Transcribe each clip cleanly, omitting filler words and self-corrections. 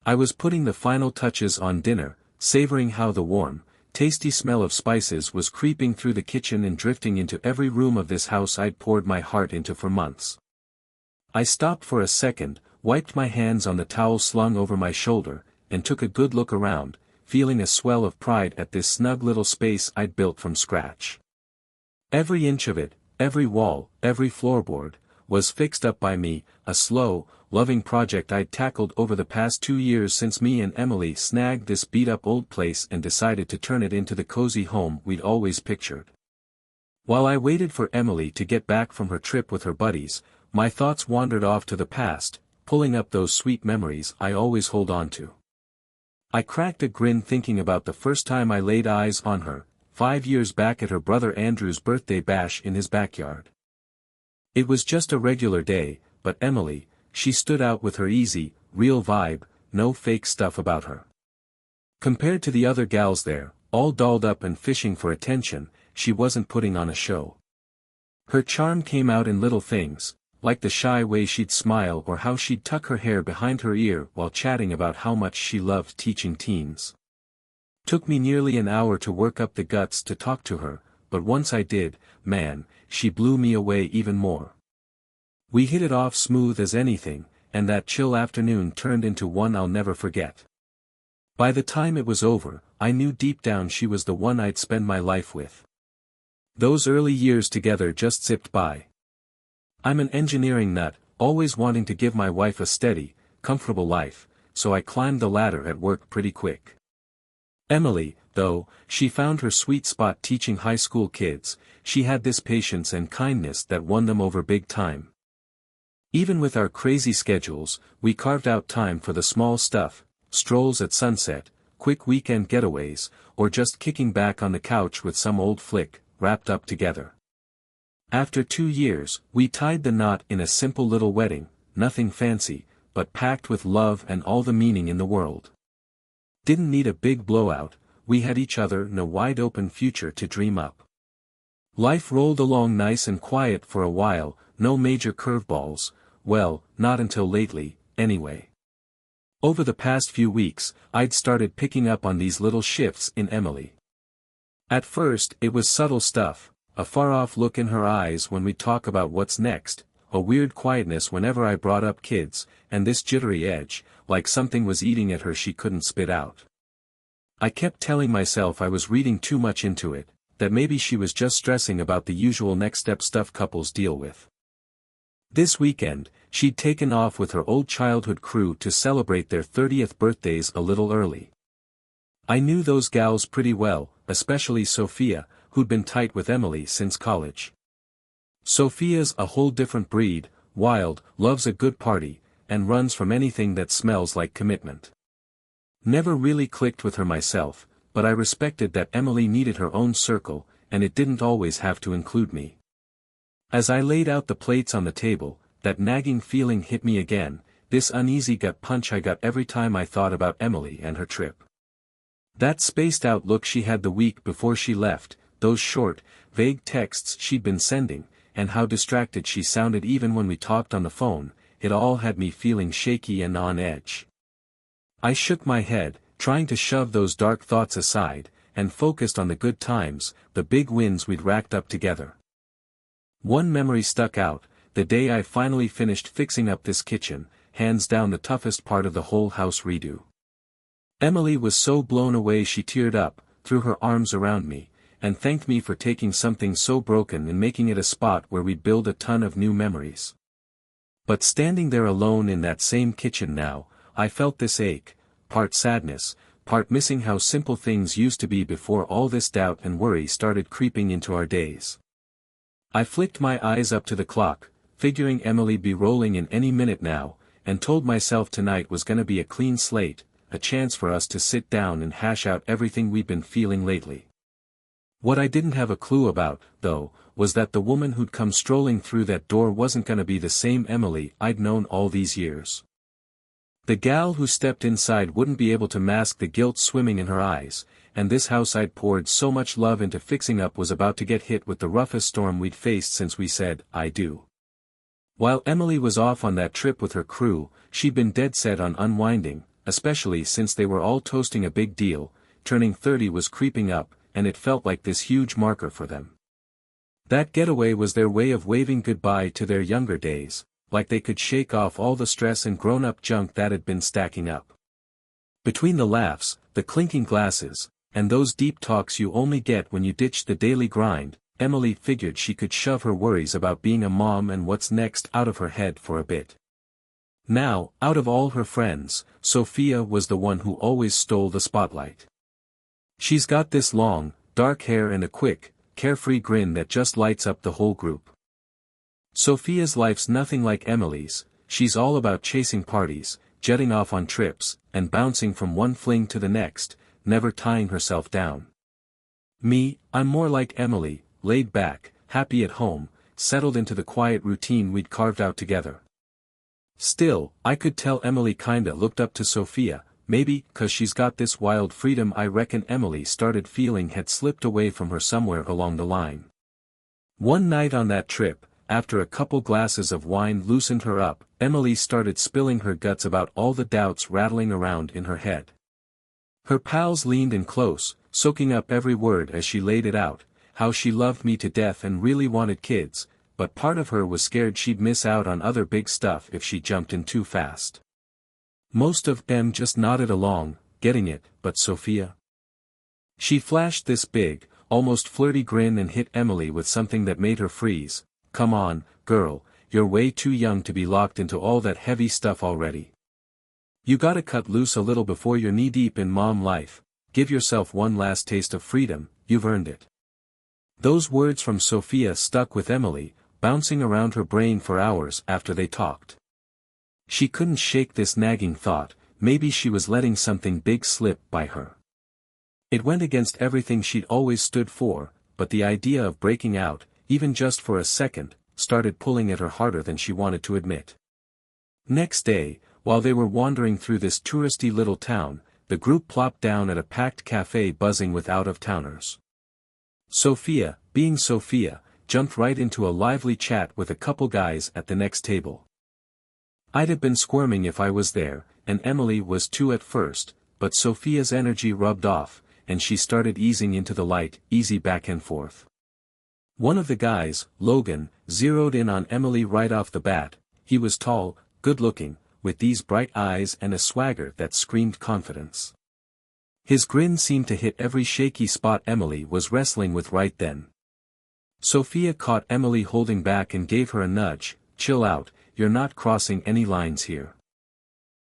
I was putting the final touches on dinner, savoring how the warm, tasty smell of spices was creeping through the kitchen and drifting into every room of this house I'd poured my heart into for months. I stopped for a second, wiped my hands on the towel slung over my shoulder, and took a good look around, feeling a swell of pride at this snug little space I'd built from scratch. Every inch of it, every wall, every floorboard, was fixed up by me, a slow, loving project I'd tackled over the past 2 years since me and Emily snagged this beat-up old place and decided to turn it into the cozy home we'd always pictured. While I waited for Emily to get back from her trip with her buddies, my thoughts wandered off to the past, pulling up those sweet memories I always hold on to. I cracked a grin thinking about the first time I laid eyes on her, 5 years back at her brother Andrew's birthday bash in his backyard. It was just a regular day, but Emily, she stood out with her easy, real vibe, no fake stuff about her. Compared to the other gals there, all dolled up and fishing for attention, she wasn't putting on a show. Her charm came out in little things, like the shy way she'd smile or how she'd tuck her hair behind her ear while chatting about how much she loved teaching teens. Took me nearly an hour to work up the guts to talk to her, but once I did, man, she blew me away even more. We hit it off smooth as anything, and that chill afternoon turned into one I'll never forget. By the time it was over, I knew deep down she was the one I'd spend my life with. Those early years together just zipped by. I'm an engineering nut, always wanting to give my wife a steady, comfortable life, so I climbed the ladder at work pretty quick. Emily, though, she found her sweet spot teaching high school kids. She had this patience and kindness that won them over big time. Even with our crazy schedules, we carved out time for the small stuff, strolls at sunset, quick weekend getaways, or just kicking back on the couch with some old flick, wrapped up together. After 2 years, we tied the knot in a simple little wedding, nothing fancy, but packed with love and all the meaning in the world. Didn't need a big blowout, we had each other and a wide-open future to dream up. Life rolled along nice and quiet for a while, no major curveballs, well, not until lately, anyway. Over the past few weeks, I'd started picking up on these little shifts in Emily. At first, it was subtle stuff, a far-off look in her eyes when we talk about what's next, a weird quietness whenever I brought up kids, and this jittery edge, like something was eating at her she couldn't spit out. I kept telling myself I was reading too much into it, that maybe she was just stressing about the usual next-step stuff couples deal with. This weekend, she'd taken off with her old childhood crew to celebrate their 30th birthdays a little early. I knew those gals pretty well, especially Sophia, who'd been tight with Emily since college. Sophia's a whole different breed, wild, loves a good party, and runs from anything that smells like commitment. Never really clicked with her myself, but I respected that Emily needed her own circle, and it didn't always have to include me. As I laid out the plates on the table, that nagging feeling hit me again, this uneasy gut punch I got every time I thought about Emily and her trip. That spaced-out look she had the week before she left, those short, vague texts she'd been sending, and how distracted she sounded even when we talked on the phone, it all had me feeling shaky and on edge. I shook my head, trying to shove those dark thoughts aside, and focused on the good times, the big wins we'd racked up together. One memory stuck out, the day I finally finished fixing up this kitchen, hands down the toughest part of the whole house redo. Emily was so blown away she teared up, threw her arms around me, and thanked me for taking something so broken and making it a spot where we'd build a ton of new memories. But standing there alone in that same kitchen now, I felt this ache, part sadness, part missing how simple things used to be before all this doubt and worry started creeping into our days. I flicked my eyes up to the clock, figuring Emily'd be rolling in any minute now, and told myself tonight was gonna be a clean slate, a chance for us to sit down and hash out everything we'd been feeling lately. What I didn't have a clue about, though, was that the woman who'd come strolling through that door wasn't gonna be the same Emily I'd known all these years. The gal who stepped inside wouldn't be able to mask the guilt swimming in her eyes, and this house I'd poured so much love into fixing up was about to get hit with the roughest storm we'd faced since we said, I do. While Emily was off on that trip with her crew, she'd been dead set on unwinding, especially since they were all toasting a big deal. Turning 30 was creeping up, and it felt like this huge marker for them. That getaway was their way of waving goodbye to their younger days, like they could shake off all the stress and grown-up junk that had been stacking up. Between the laughs, the clinking glasses, and those deep talks you only get when you ditch the daily grind, Emily figured she could shove her worries about being a mom and what's next out of her head for a bit. Now, out of all her friends, Sophia was the one who always stole the spotlight. She's got this long, dark hair and a quick, carefree grin that just lights up the whole group. Sophia's life's nothing like Emily's. She's all about chasing parties, jetting off on trips, and bouncing from one fling to the next, never tying herself down. Me, I'm more like Emily, laid back, happy at home, settled into the quiet routine we'd carved out together. Still, I could tell Emily kinda looked up to Sophia, maybe 'cause she's got this wild freedom I reckon Emily started feeling had slipped away from her somewhere along the line. One night on that trip, after a couple glasses of wine loosened her up, Emily started spilling her guts about all the doubts rattling around in her head. Her pals leaned in close, soaking up every word as she laid it out, how she loved me to death and really wanted kids, but part of her was scared she'd miss out on other big stuff if she jumped in too fast. Most of them just nodded along, getting it, but Sophia. She flashed this big, almost flirty grin and hit Emily with something that made her freeze. Come on, girl, you're way too young to be locked into all that heavy stuff already. You gotta cut loose a little before you're knee-deep in mom life. Give yourself one last taste of freedom, you've earned it. Those words from Sophia stuck with Emily, bouncing around her brain for hours after they talked. She couldn't shake this nagging thought, maybe she was letting something big slip by her. It went against everything she'd always stood for, but the idea of breaking out, even just for a second, started pulling at her harder than she wanted to admit. Next day, while they were wandering through this touristy little town, the group plopped down at a packed cafe buzzing with out-of-towners. Sophia, being Sophia, jumped right into a lively chat with a couple guys at the next table. I'd have been squirming if I was there, and Emily was too at first, but Sophia's energy rubbed off, and she started easing into the light, easy back and forth. One of the guys, Logan, zeroed in on Emily right off the bat. He was tall, good-looking, with these bright eyes and a swagger that screamed confidence. His grin seemed to hit every shaky spot Emily was wrestling with right then. Sophia caught Emily holding back and gave her a nudge. Chill out, you're not crossing any lines here.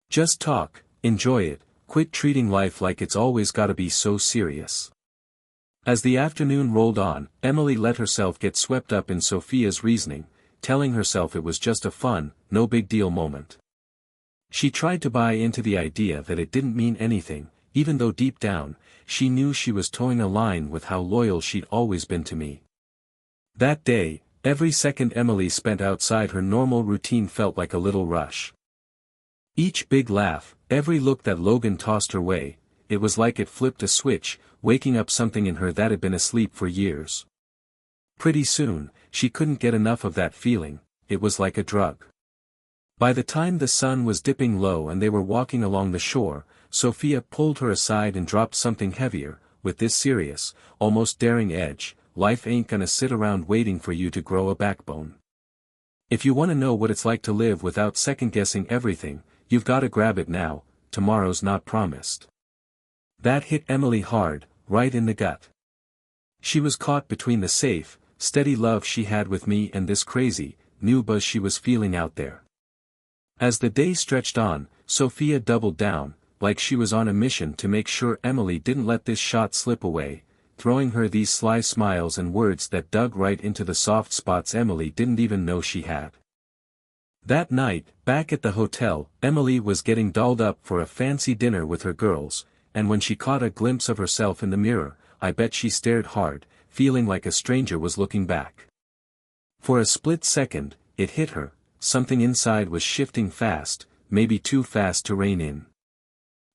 Just talk, enjoy it, quit treating life like it's always gotta be so serious. As the afternoon rolled on, Emily let herself get swept up in Sophia's reasoning, telling herself it was just a fun, no big deal moment. She tried to buy into the idea that it didn't mean anything, even though deep down, she knew she was towing a line with how loyal she'd always been to me. That day, every second Emily spent outside her normal routine felt like a little rush. Each big laugh, every look that Logan tossed her way, it was like it flipped a switch, waking up something in her that had been asleep for years. Pretty soon, she couldn't get enough of that feeling, it was like a drug. By the time the sun was dipping low and they were walking along the shore, Sophia pulled her aside and dropped something heavier, with this serious, almost daring edge. Life ain't gonna sit around waiting for you to grow a backbone. If you wanna know what it's like to live without second-guessing everything, you've gotta grab it now, tomorrow's not promised. That hit Emily hard, right in the gut. She was caught between the safe, steady love she had with me and this crazy, new buzz she was feeling out there. As the day stretched on, Sophia doubled down, like she was on a mission to make sure Emily didn't let this shot slip away, throwing her these sly smiles and words that dug right into the soft spots Emily didn't even know she had. That night, back at the hotel, Emily was getting dolled up for a fancy dinner with her girls, and when she caught a glimpse of herself in the mirror, I bet she stared hard, feeling like a stranger was looking back. For a split second, it hit her, something inside was shifting fast, maybe too fast to rein in.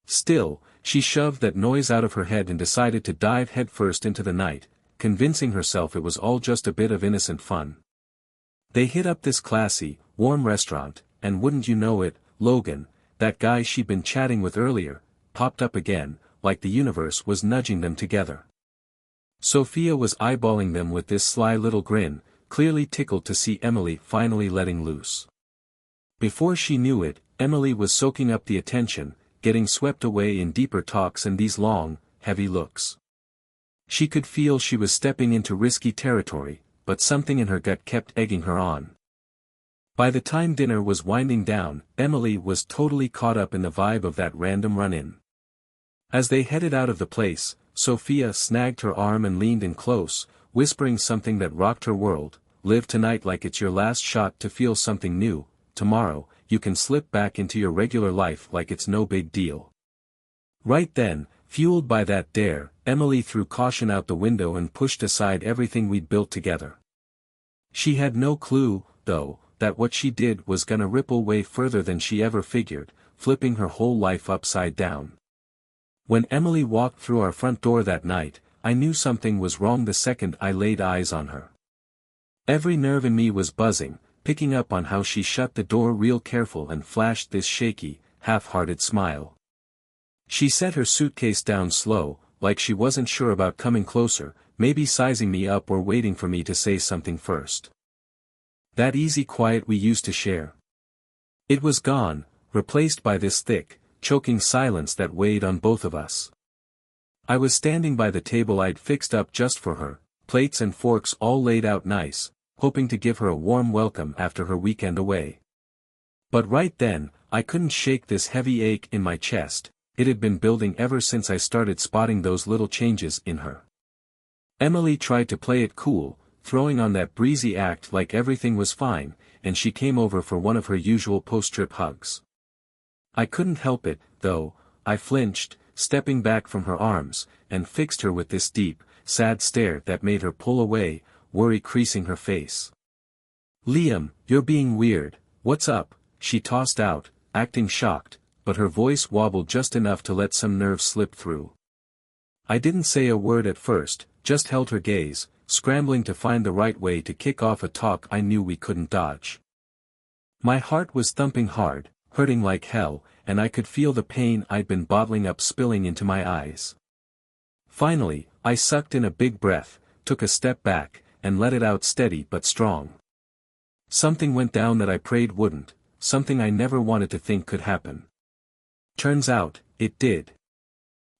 Still, she shoved that noise out of her head and decided to dive headfirst into the night, convincing herself it was all just a bit of innocent fun. They hit up this classy, warm restaurant, and wouldn't you know it, Logan, that guy she'd been chatting with earlier, popped up again, like the universe was nudging them together. Sophia was eyeballing them with this sly little grin, clearly tickled to see Emily finally letting loose. Before she knew it, Emily was soaking up the attention, getting swept away in deeper talks and these long, heavy looks. She could feel she was stepping into risky territory, but something in her gut kept egging her on. By the time dinner was winding down, Emily was totally caught up in the vibe of that random run-in. As they headed out of the place, Sophia snagged her arm and leaned in close, whispering something that rocked her world. Live tonight like it's your last shot to feel something new. Tomorrow, you can slip back into your regular life like it's no big deal. Right then, fueled by that dare, Emily threw caution out the window and pushed aside everything we'd built together. She had no clue, though, that what she did was gonna ripple way further than she ever figured, flipping her whole life upside down. When Emily walked through our front door that night, I knew something was wrong the second I laid eyes on her. Every nerve in me was buzzing, picking up on how she shut the door real careful and flashed this shaky, half-hearted smile. She set her suitcase down slow, like she wasn't sure about coming closer, maybe sizing me up or waiting for me to say something first. That easy quiet we used to share. It was gone, replaced by this thick, choking silence that weighed on both of us. I was standing by the table I'd fixed up just for her, plates and forks all laid out nice, hoping to give her a warm welcome after her weekend away. But right then, I couldn't shake this heavy ache in my chest. It had been building ever since I started spotting those little changes in her. Emily tried to play it cool, throwing on that breezy act like everything was fine, and she came over for one of her usual post-trip hugs. I couldn't help it, though. I flinched, stepping back from her arms, and fixed her with this deep, sad stare that made her pull away, worry creasing her face. "Liam, you're being weird, what's up?" she tossed out, acting shocked, but her voice wobbled just enough to let some nerve slip through. I didn't say a word at first, just held her gaze, scrambling to find the right way to kick off a talk I knew we couldn't dodge. My heart was thumping hard, hurting like hell, and I could feel the pain I'd been bottling up spilling into my eyes. Finally, I sucked in a big breath, took a step back, and let it out steady but strong. Something went down that I prayed wouldn't, something I never wanted to think could happen. Turns out, it did.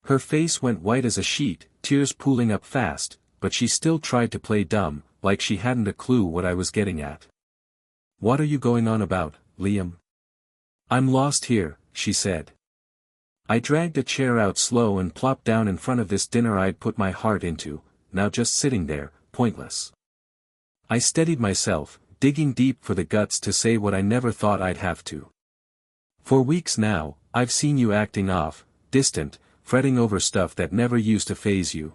Her face went white as a sheet, tears pooling up fast, but she still tried to play dumb, like she hadn't a clue what I was getting at. "What are you going on about, Liam?" "I'm lost here," she said. I dragged a chair out slow and plopped down in front of this dinner I'd put my heart into, now just sitting there, pointless. I steadied myself, digging deep for the guts to say what I never thought I'd have to. "For weeks now, I've seen you acting off, distant, fretting over stuff that never used to faze you."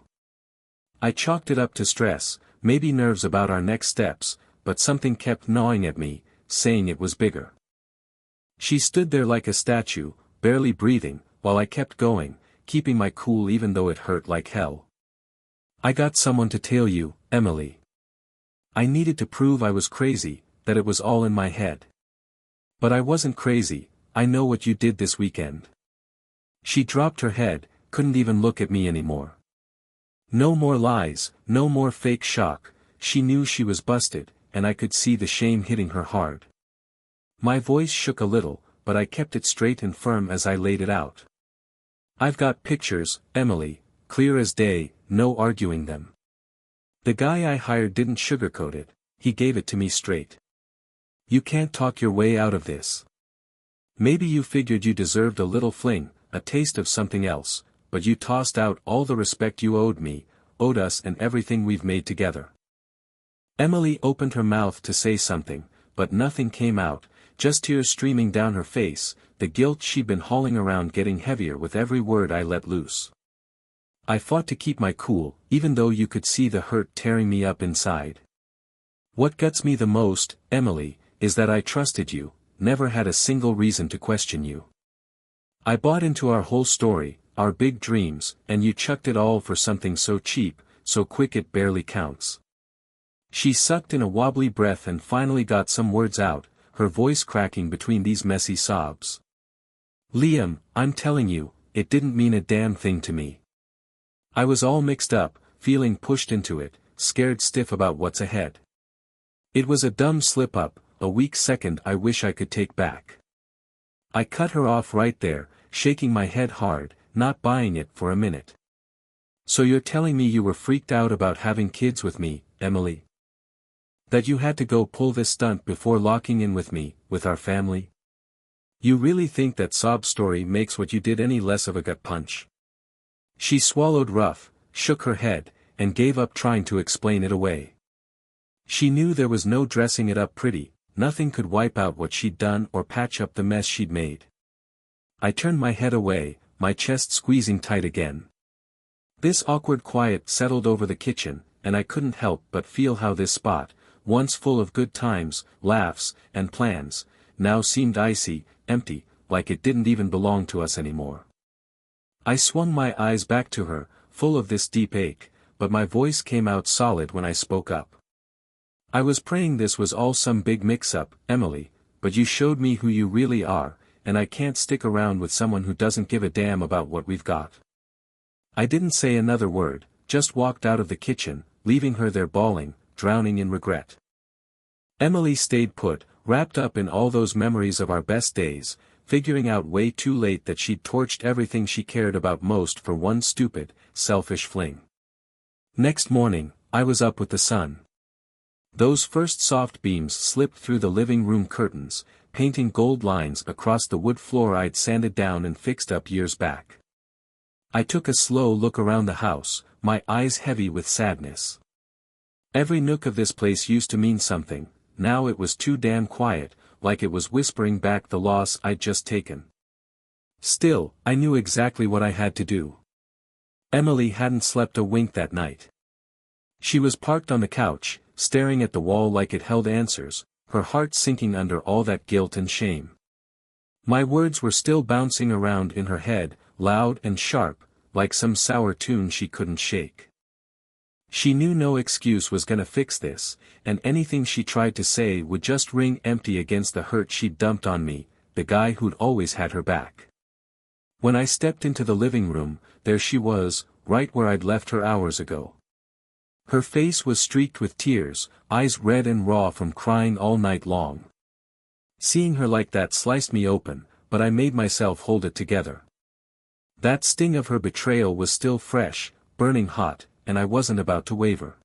I chalked it up to stress, maybe nerves about our next steps, but something kept gnawing at me, saying it was bigger. She stood there like a statue, barely breathing, while I kept going, keeping my cool even though it hurt like hell. "I got someone to tell you, Emily. I needed to prove I was crazy, that it was all in my head. But I wasn't crazy. I know what you did this weekend." She dropped her head, couldn't even look at me anymore. No more lies, no more fake shock. She knew she was busted, and I could see the shame hitting her hard. My voice shook a little, but I kept it straight and firm as I laid it out. "I've got pictures, Emily, clear as day, no arguing them. The guy I hired didn't sugarcoat it, he gave it to me straight. You can't talk your way out of this. Maybe you figured you deserved a little fling, a taste of something else, but you tossed out all the respect you owed me, owed us and everything we've made together." Emily opened her mouth to say something, but nothing came out, just tears streaming down her face, the guilt she'd been hauling around getting heavier with every word I let loose. I fought to keep my cool, even though you could see the hurt tearing me up inside. "What guts me the most, Emily, is that I trusted you, never had a single reason to question you. I bought into our whole story, our big dreams, and you chucked it all for something so cheap, so quick it barely counts." She sucked in a wobbly breath and finally got some words out, her voice cracking between these messy sobs. Liam, I'm telling you, it didn't mean a damn thing to me. I was all mixed up, feeling pushed into it, scared stiff about what's ahead. It was a dumb slip-up, a weak second I wish I could take back. I cut her off right there, shaking my head hard, not buying it for a minute. So you're telling me you were freaked out about having kids with me, Emily? That you had to go pull this stunt before locking in with me, with our family? You really think that sob story makes what you did any less of a gut punch? She swallowed rough, shook her head, and gave up trying to explain it away. She knew there was no dressing it up pretty, nothing could wipe out what she'd done or patch up the mess she'd made. I turned my head away, my chest squeezing tight again. This awkward quiet settled over the kitchen, and I couldn't help but feel how this spot, once full of good times, laughs, and plans, now seemed icy, empty, like it didn't even belong to us anymore. I swung my eyes back to her, full of this deep ache, but my voice came out solid when I spoke up. I was praying this was all some big mix-up, Emily, but you showed me who you really are, and I can't stick around with someone who doesn't give a damn about what we've got. I didn't say another word, just walked out of the kitchen, leaving her there bawling, drowning in regret. Emily stayed put, wrapped up in all those memories of our best days, figuring out way too late that she'd torched everything she cared about most for one stupid, selfish fling. Next morning, I was up with the sun. Those first soft beams slipped through the living room curtains, painting gold lines across the wood floor I'd sanded down and fixed up years back. I took a slow look around the house, my eyes heavy with sadness. Every nook of this place used to mean something, now it was too damn quiet, like it was whispering back the loss I'd just taken. Still, I knew exactly what I had to do. Emily hadn't slept a wink that night. She was parked on the couch, staring at the wall like it held answers, her heart sinking under all that guilt and shame. My words were still bouncing around in her head, loud and sharp, like some sour tune she couldn't shake. She knew no excuse was gonna fix this, and anything she tried to say would just ring empty against the hurt she'd dumped on me, the guy who'd always had her back. When I stepped into the living room, there she was, right where I'd left her hours ago. Her face was streaked with tears, eyes red and raw from crying all night long. Seeing her like that sliced me open, but I made myself hold it together. That sting of her betrayal was still fresh, burning hot, and I wasn't about to waver.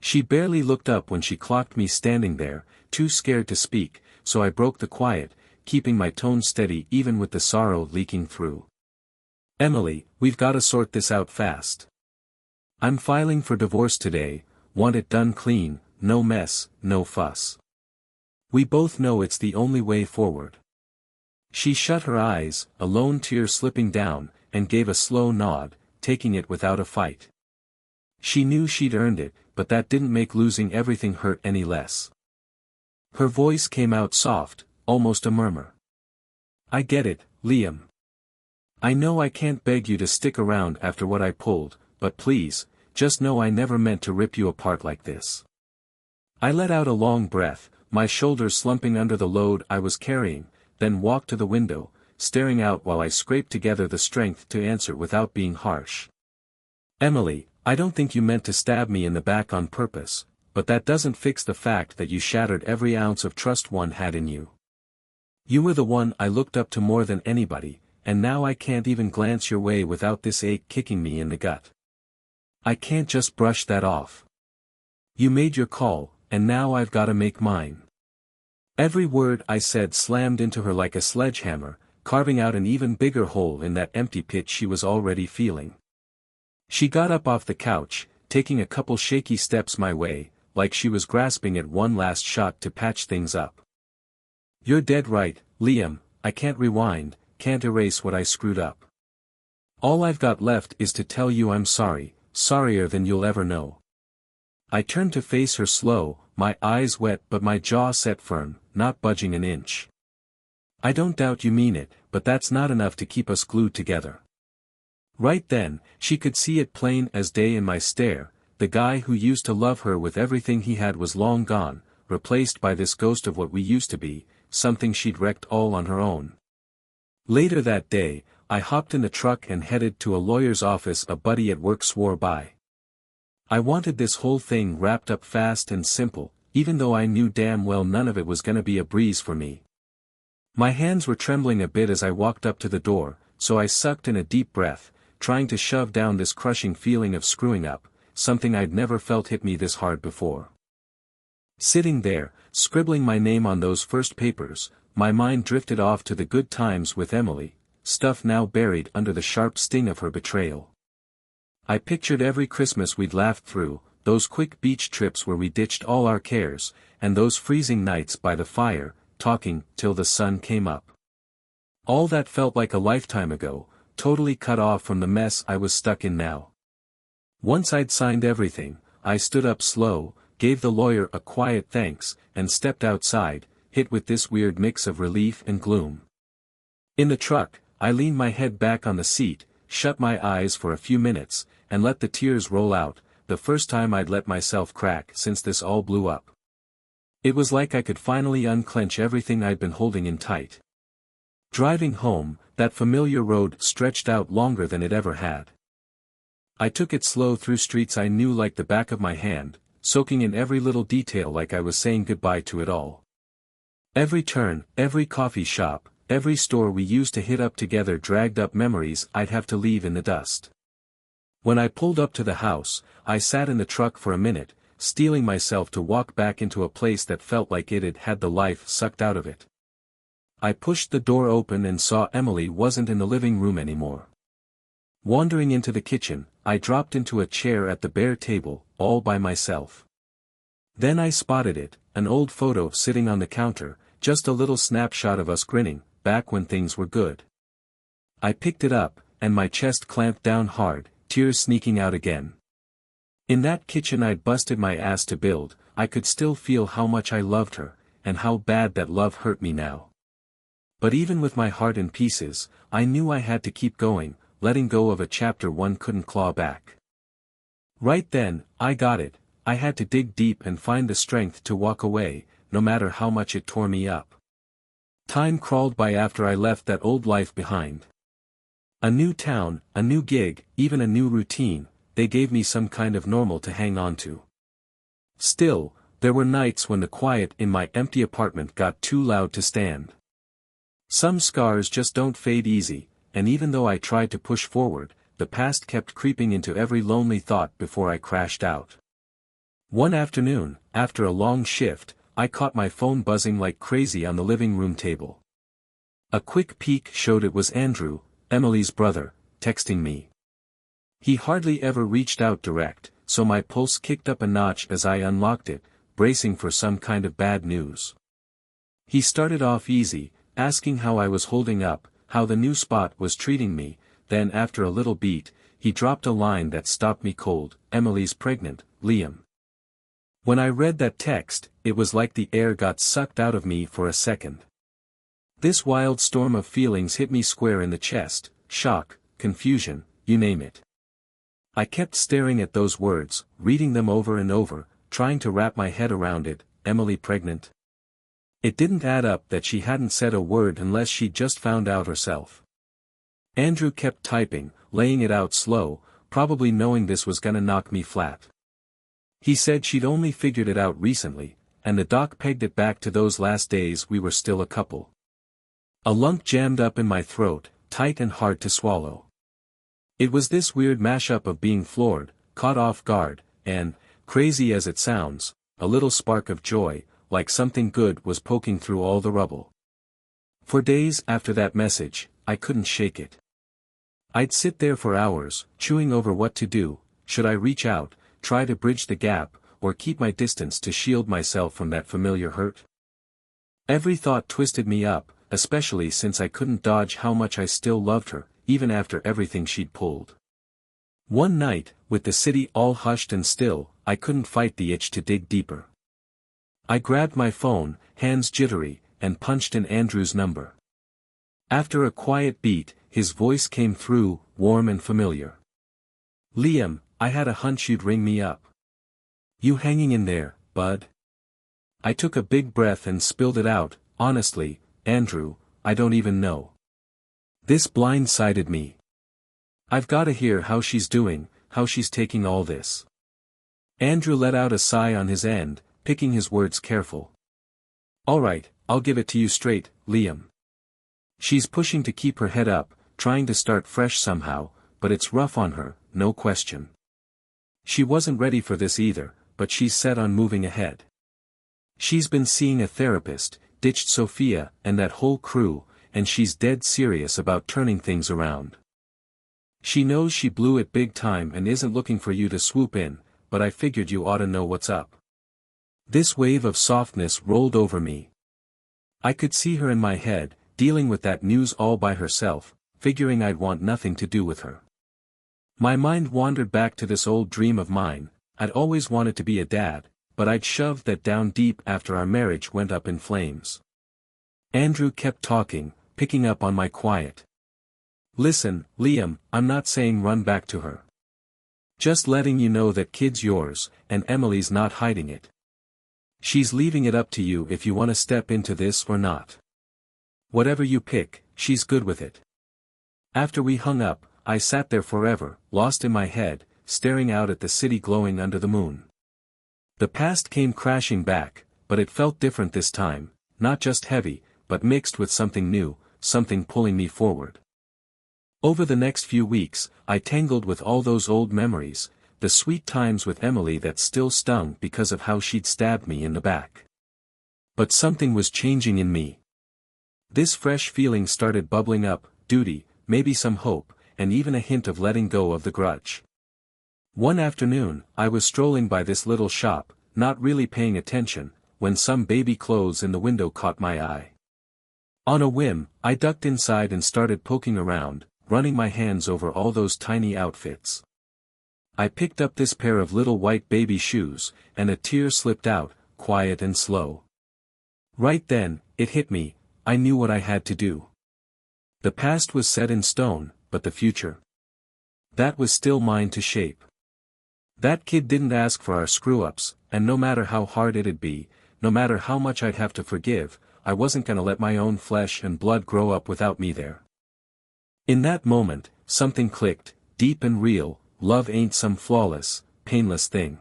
She barely looked up when she clocked me standing there, too scared to speak, so I broke the quiet, keeping my tone steady even with the sorrow leaking through. Emily, we've gotta sort this out fast. I'm filing for divorce today, want it done clean, no mess, no fuss. We both know it's the only way forward. She shut her eyes, a lone tear slipping down, and gave a slow nod, taking it without a fight. She knew she'd earned it, but that didn't make losing everything hurt any less. Her voice came out soft, almost a murmur. I get it, Liam. I know I can't beg you to stick around after what I pulled, but please, just know I never meant to rip you apart like this. I let out a long breath, my shoulders slumping under the load I was carrying, then walked to the window, staring out while I scraped together the strength to answer without being harsh. Emily, I don't think you meant to stab me in the back on purpose, but that doesn't fix the fact that you shattered every ounce of trust one had in you. You were the one I looked up to more than anybody, and now I can't even glance your way without this ache kicking me in the gut. I can't just brush that off. You made your call, and now I've gotta make mine. Every word I said slammed into her like a sledgehammer, carving out an even bigger hole in that empty pit she was already feeling. She got up off the couch, taking a couple shaky steps my way, like she was grasping at one last shot to patch things up. You're dead right, Liam, I can't rewind, can't erase what I screwed up. All I've got left is to tell you I'm sorry, sorrier than you'll ever know. I turned to face her slow, my eyes wet but my jaw set firm, not budging an inch. I don't doubt you mean it, but that's not enough to keep us glued together. Right then, she could see it plain as day in my stare, the guy who used to love her with everything he had was long gone, replaced by this ghost of what we used to be, something she'd wrecked all on her own. Later that day, I hopped in the truck and headed to a lawyer's office a buddy at work swore by. I wanted this whole thing wrapped up fast and simple, even though I knew damn well none of it was gonna be a breeze for me. My hands were trembling a bit as I walked up to the door, so I sucked in a deep breath, trying to shove down this crushing feeling of screwing up, something I'd never felt hit me this hard before. Sitting there, scribbling my name on those first papers, my mind drifted off to the good times with Emily, stuff now buried under the sharp sting of her betrayal. I pictured every Christmas we'd laughed through, those quick beach trips where we ditched all our cares, and those freezing nights by the fire, talking till the sun came up. All that felt like a lifetime ago, totally cut off from the mess I was stuck in now. Once I'd signed everything, I stood up slow, gave the lawyer a quiet thanks, and stepped outside, hit with this weird mix of relief and gloom. In the truck, I leaned my head back on the seat, shut my eyes for a few minutes, and let the tears roll out, the first time I'd let myself crack since this all blew up. It was like I could finally unclench everything I'd been holding in tight. Driving home, that familiar road stretched out longer than it ever had. I took it slow through streets I knew like the back of my hand, soaking in every little detail like I was saying goodbye to it all. Every turn, every coffee shop, every store we used to hit up together dragged up memories I'd have to leave in the dust. When I pulled up to the house, I sat in the truck for a minute, steeling myself to walk back into a place that felt like it had had the life sucked out of it. I pushed the door open and saw Emily wasn't in the living room anymore. Wandering into the kitchen, I dropped into a chair at the bare table, all by myself. Then I spotted it, an old photo sitting on the counter, just a little snapshot of us grinning, back when things were good. I picked it up, and my chest clamped down hard, tears sneaking out again. In that kitchen I'd busted my ass to build, I could still feel how much I loved her, and how bad that love hurt me now. But even with my heart in pieces, I knew I had to keep going, letting go of a chapter one couldn't claw back. Right then, I got it, I had to dig deep and find the strength to walk away, no matter how much it tore me up. Time crawled by after I left that old life behind. A new town, a new gig, even a new routine, they gave me some kind of normal to hang on to. Still, there were nights when the quiet in my empty apartment got too loud to stand. Some scars just don't fade easy, and even though I tried to push forward, the past kept creeping into every lonely thought before I crashed out. One afternoon, after a long shift, I caught my phone buzzing like crazy on the living room table. A quick peek showed it was Andrew, Emily's brother, texting me. He hardly ever reached out direct, so my pulse kicked up a notch as I unlocked it, bracing for some kind of bad news. He started off easy, asking how I was holding up, how the new spot was treating me, then after a little beat, he dropped a line that stopped me cold, "Emily's pregnant, Liam." When I read that text, it was like the air got sucked out of me for a second. This wild storm of feelings hit me square in the chest, shock, confusion, you name it. I kept staring at those words, reading them over and over, trying to wrap my head around it, Emily pregnant. It didn't add up that she hadn't said a word unless she'd just found out herself. Andrew kept typing, laying it out slow, probably knowing this was gonna knock me flat. He said she'd only figured it out recently, and the doc pegged it back to those last days we were still a couple. A lump jammed up in my throat, tight and hard to swallow. It was this weird mashup of being floored, caught off guard, and, crazy as it sounds, a little spark of joy, like something good was poking through all the rubble. For days after that message, I couldn't shake it. I'd sit there for hours, chewing over what to do. Should I reach out, try to bridge the gap, or keep my distance to shield myself from that familiar hurt? Every thought twisted me up, especially since I couldn't dodge how much I still loved her, even after everything she'd pulled. One night, with the city all hushed and still, I couldn't fight the itch to dig deeper. I grabbed my phone, hands jittery, and punched in Andrew's number. After a quiet beat, his voice came through, warm and familiar. "Liam, I had a hunch you'd ring me up. You hanging in there, bud?" I took a big breath and spilled it out, "Honestly, Andrew, I don't even know. This blindsided me. I've gotta hear how she's doing, how she's taking all this. Andrew let out a sigh on his end, picking his words careful. Alright, I'll give it to you straight, Liam. She's pushing to keep her head up, trying to start fresh somehow, but it's rough on her, no question. She wasn't ready for this either, but she's set on moving ahead. She's been seeing a therapist, ditched Sophia and that whole crew, and she's dead serious about turning things around. She knows she blew it big time and isn't looking for you to swoop in, but I figured you ought to know what's up. This wave of softness rolled over me. I could see her in my head, dealing with that news all by herself, figuring I'd want nothing to do with her. My mind wandered back to this old dream of mine. I'd always wanted to be a dad, but I'd shoved that down deep after our marriage went up in flames. Andrew kept talking, picking up on my quiet. Listen, Liam, I'm not saying run back to her. Just letting you know that kid's yours, and Emily's not hiding it. She's leaving it up to you if you want to step into this or not. Whatever you pick, she's good with it. After we hung up, I sat there forever, lost in my head, staring out at the city glowing under the moon. The past came crashing back, but it felt different this time, not just heavy, but mixed with something new, something pulling me forward. Over the next few weeks, I tangled with all those old memories, the sweet times with Emily that still stung because of how she'd stabbed me in the back. But something was changing in me. This fresh feeling started bubbling up, duty, maybe some hope, and even a hint of letting go of the grudge. One afternoon, I was strolling by this little shop, not really paying attention, when some baby clothes in the window caught my eye. On a whim, I ducked inside and started poking around, running my hands over all those tiny outfits. I picked up this pair of little white baby shoes, and a tear slipped out, quiet and slow. Right then, it hit me, I knew what I had to do. The past was set in stone, but the future? That was still mine to shape. That kid didn't ask for our screw-ups, and no matter how hard it'd be, no matter how much I'd have to forgive, I wasn't gonna let my own flesh and blood grow up without me there. In that moment, something clicked, deep and real. Love ain't some flawless, painless thing.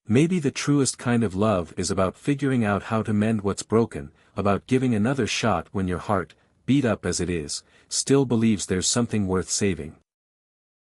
Maybe the truest kind of love is about figuring out how to mend what's broken, about giving another shot when your heart, beat up as it is, still believes there's something worth saving.